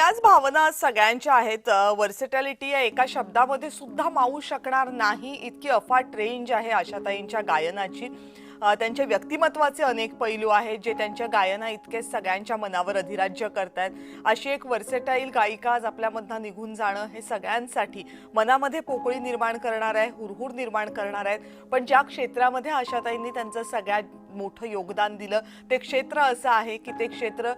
सगळ्याच भावना सगळ्यांच्या आहेत. वर्सेटॅलिटी या एका शब्दामध्ये सुद्धा मावू शकणार नाही इतकी अफाट रेंज आहे आशाताईंच्या गायनाची. त्यांच्या व्यक्तिमत्वाचे अनेक पैलू आहेत जे त्यांच्या गायना इतकेच सगळ्यांच्या मनावर अधिराज्य करतात. अशी एक वर्सेटाईल गायिका आज आपल्यामधनं निघून जाणं हे सगळ्यांसाठी मनामध्ये पोकळी निर्माण करणार आहे, हुरहुर निर्माण करणार आहे. पण ज्या क्षेत्रामध्ये आशाताईंनी त्यांचं सगळ्यात मोठं योगदान दिलं ते क्षेत्र असं आहे की ते क्षेत्र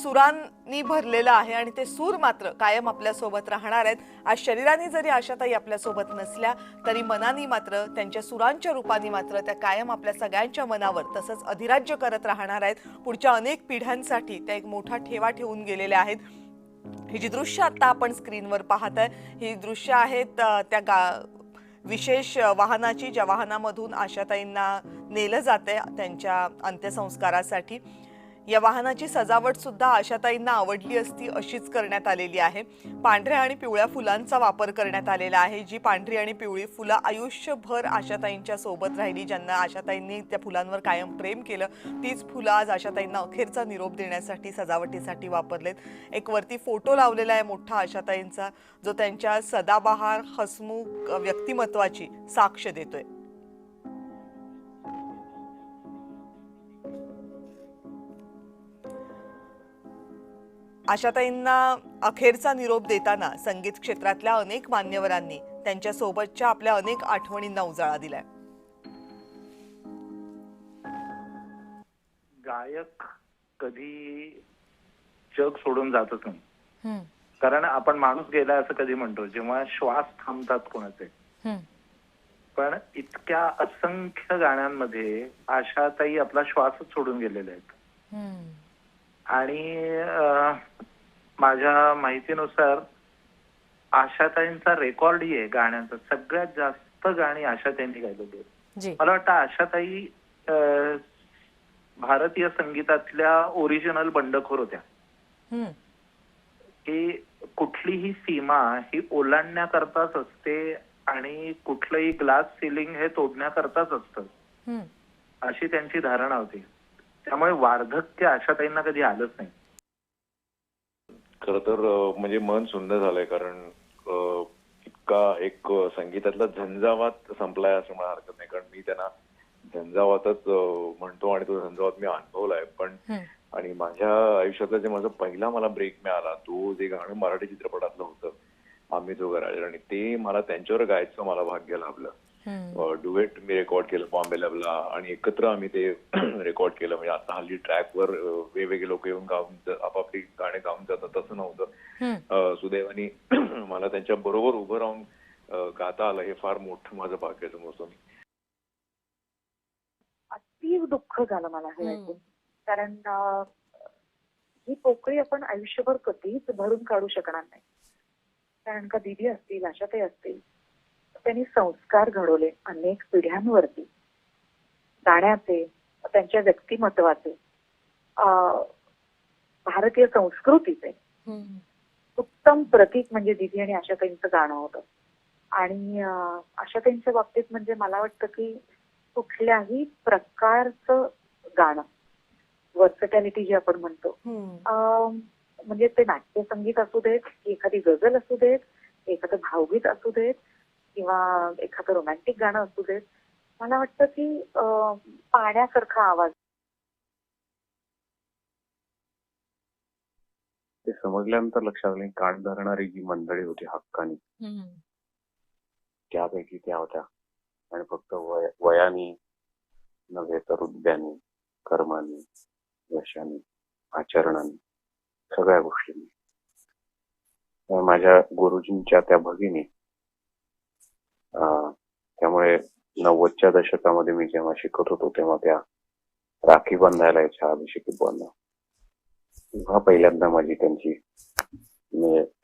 सुरांनी भरलेलं आहे आणि ते सूर मात्र कायम आपल्यासोबत राहणार आहेत. आज शरीराने जरी आशाताई आपल्यासोबत नसल्या तरी मनाने मात्र त्यांच्या सुरांच्या रूपाने मात्र त्या कायम आपल्या सगळ्यांच्या मनावर तसंच अधिराज्य करत राहणार आहेत. पुढच्या अनेक पिढ्यांसाठी त्या एक मोठा ठेवा ठेवून गेलेल्या आहेत. ही जी दृश्य आता आपण स्क्रीनवर पाहताय ही दृश्य आहेत त्या विशेष वाहनाची, ज्या वाहनामधून आशाताईंना नेलं जाते त्यांच्या अंत्यसंस्कारासाठी. या वाहनाची सजावट सुद्धा आशाताईंना आवडली असती अशीच करण्यात आलेली आहे. पांढऱ्या आणि पिवळ्या फुलांचा वापर करण्यात आलेला आहे. जी पांढरी आणि पिवळी फुलं आयुष्यभर आशाताईंच्या सोबत राहिली, ज्यांना आशाताईंनी त्या फुलांवर कायम प्रेम केलं, तीच फुलं आज आशाताईंना अखेरचा निरोप देण्यासाठी सजावटीसाठी वापरलेत. एक वरती फोटो लावलेला आहे मोठा आशाताईंचा, जो त्यांच्या सदाबहार हसमुख व्यक्तिमत्वाची साक्ष देतोय. आशाताईंना अखेरचा निरोप देताना संगीत क्षेत्रातल्या अनेक मान्यवरांनी त्यांच्या सोबतच्या आपल्या अनेक आठवणींना उजाळा दिलाय. गायक कधी जग सोडून जातच नाही. कारण आपण माणूस गेला असं कधी म्हणतो जेव्हा श्वास थांबतात कोणाचे. पण इतक्या असंख्य गाण्यांमध्ये आशाताई आपला श्वासच सोडून गेलेले आहेत. आणि माझ्या माहितीनुसार आशाताईंचा रेकॉर्डही आहे गाण्यांचा. सगळ्यात जास्त गाणी आशाताईंनी गायलेली आहेत. मला वाटतं आशाताई भारतीय संगीतातल्या ओरिजिनल बंडखोर होत्या की कुठलीही सीमा ही ओलांडण्याकरताच असते आणि कुठलंही ग्लास सिलिंग हे तोडण्याकरताच असतं, अशी त्यांची धारणा होती. त्यामुळे वार्धक्य आशाताईंना कधी आलंच नाही. खर तर म्हणजे मन सुंदर झालंय, कारण इतका एक संगीतातला झंझावात संपलाय असं मला हरकत नाही. कारण मी त्यांना झंझावातच म्हणतो आणि तो झंझावात मी अनुभवलाय. पण आणि माझ्या आयुष्यातला जे माझा पहिला मला ब्रेक मिळाला तो जे गाणं मराठी चित्रपटातलं होतं आम्ही जो गराज, आणि ते मला त्यांच्यावर गायचं मला भाग्य लाभलं. डुएट मी रेकॉर्ड केलं बॉम्बे लेवलला आणि एकत्र आम्ही ते रेकॉर्ड केलं. म्हणजे आता हल्ली ट्रॅकवर वेगवेगळे लोक येऊन गाऊन आपापली गाणे गाऊन जातात तसं नव्हतं. सुदैवानी मला त्यांच्या बरोबर उभं राहून गाता आलं, हे फार मोठं माझं भाग्य समजतो मी. अति दुःख झालं मला हे ऐकून. कारण ही पोकळी आपण आयुष्यभर कधीच भरून काढू शकणार नाही. कारण का दीदी असतील, आशाताई असतील, त्यांनी संस्कार घडवले अनेक पिढ्यांवरती गाण्याचे, त्यांच्या व्यक्तिमत्वाचे, भारतीय संस्कृतीचे उत्तम प्रतीक म्हणजे दीदी आणि आशाताईंचं गाणं होतं. आणि आशाताईंच्या बाबतीत म्हणजे मला वाटतं की कुठल्याही प्रकारचं गाणं, वर्सटॅलिटी जी आपण म्हणतो, म्हणजे ते नाट्यसंगीत असू देत, एखादी गझल असू देत, एखादं भावगीत असू देत किंवा एखादं रोमॅन्टिक गाणं असू देत, मला वाटतं की पाण्यासारखा आवाज. ते समजल्यानंतर लक्षात आलं काठ धरणारी जी मंडळी होती हक्कानी, त्यापैकी त्या होत्या. आणि फक्त वयानी नव्हे तर उद्यानी, कर्मानी, यशानी, आचरणाने, सगळ्या गोष्टींनी. माझ्या गुरुजींच्या त्या भगिनी. त्यामुळे 90च्या दशकामध्ये मी जेव्हा शिकत होतो तेव्हा त्या राखी बांधायला यायच्या अभिषेकी बांधा. तेव्हा पहिल्यांदा माझी त्यांची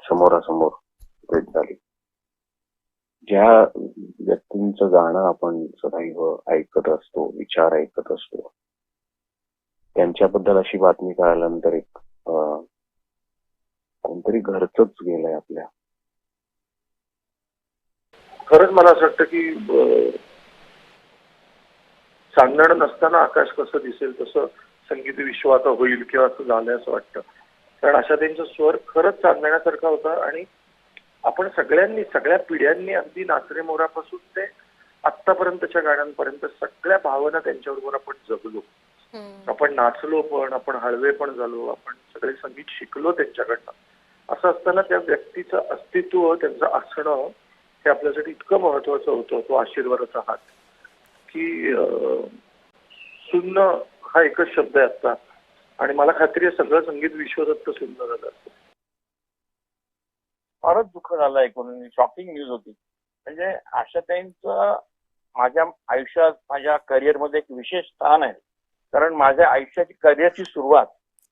समोरासमोर भेट झाली. ज्या व्यक्तींचं गाणं आपण सदैव ऐकत असतो, विचार ऐकत असतो, त्यांच्याबद्दल अशी बातमी कळाल्यानंतर एक कोणतरी घरचंच गेलंय आपल्या. खरंच मला असं वाटतं की सांगणार नसताना आकाश कसं दिसेल तसं संगीत विश्व आता होईल किंवा असं झालंय असं वाटतं. कारण आशाताईंचा स्वर खरंच चांदण्यासारखा होता आणि आपण सगळ्यांनी, सगळ्या पिढ्यांनी अगदी नाचरे मोरापासून ते आत्तापर्यंतच्या गाण्यांपर्यंत सगळ्या भावना त्यांच्याबरोबर आपण जगलो. आपण नाचलो पण, आपण हळवे पण झालो, आपण सगळे संगीत शिकलो त्यांच्याकडनं. असं असताना त्या व्यक्तीचं अस्तित्व, त्यांचं असणं हे आपल्यासाठी इतकं महत्वाचं होतं, तो आशीर्वादाचा हात, की सुन्न हा एकच शब्द आहे आता. आणि मला खात्री आहे सगळं संगीत विश्वदत्त सुन्न झालं असतं. फारच दुःख झालं ऐकून. शॉकिंग न्यूज होती. म्हणजे आशाताईंचं माझ्या आयुष्यात, माझ्या करिअरमध्ये एक विशेष स्थान आहे. कारण माझ्या आयुष्याची करिअरची सुरुवात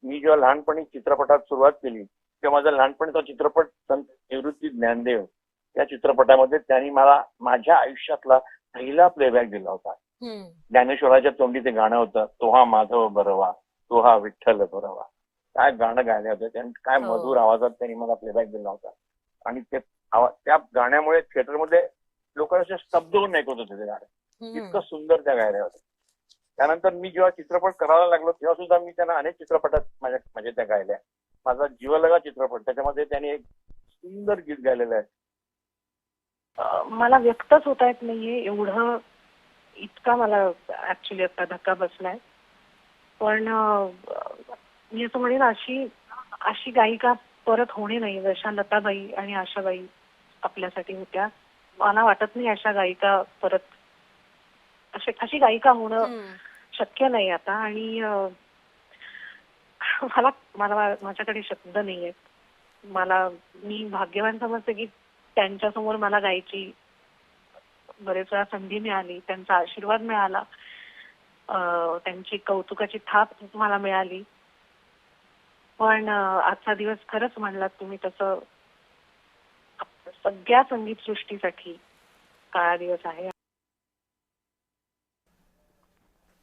मी जेव्हा लहानपणी चित्रपटात सुरुवात केली तेव्हा माझा लहानपणीचा चित्रपट संत निवृत्ती ज्ञानदेव या चित्रपटामध्ये त्यांनी मला माझ्या आयुष्यातला पहिला प्लेबॅक दिला होता. ज्ञानेश्वराच्या तोंडी ते गाणं होतं, तो हा माधव बरवा, तो हा विठ्ठल बरवा. काय गाणं गायलं होतं त्यांनी, काय मधुर आवाजात त्यांनी मला प्लेबॅक दिला होता. आणि ते त्या गाण्यामुळे थिएटरमध्ये लोक असे स्तब्ध होऊन ऐकत होते ते गाणं. इतकं सुंदर त्या गायल्या होत्या. त्यानंतर मी जेव्हा चित्रपट करायला लागलो तेव्हा सुद्धा मी त्यांना अनेक चित्रपटात माझ्या त्या गायल्या. माझा जीवलगा चित्रपट, त्याच्यामध्ये त्यांनी एक सुंदर गीत गायलेलं आहे. मला व्यक्तच होता येत नाहीये एवढं, इतका मला ऍक्च्युली आता धक्का बसलाय. पण मी असं म्हणेन अशी गायिका परत होणे नाही, जशा लताबाई आणि आशाबाई आपल्यासाठी होत्या. मला वाटत नाही अशा गायिका परत, अशी गायिका होणं शक्य नाही आता. आणि माझ्याकडे शब्द नाहीये. मी भाग्यवान समजते की त्यांच्यासमोर मला गायची बरेच वेळा संधी मिळाली, त्यांचा आशीर्वाद मिळाला, त्यांची कौतुकाची थाप मला मिळाली. पण आजचा दिवस खरंच म्हणलात तुम्ही तसं सगळ्या संगीत सृष्टीसाठी काळा दिवस आहे.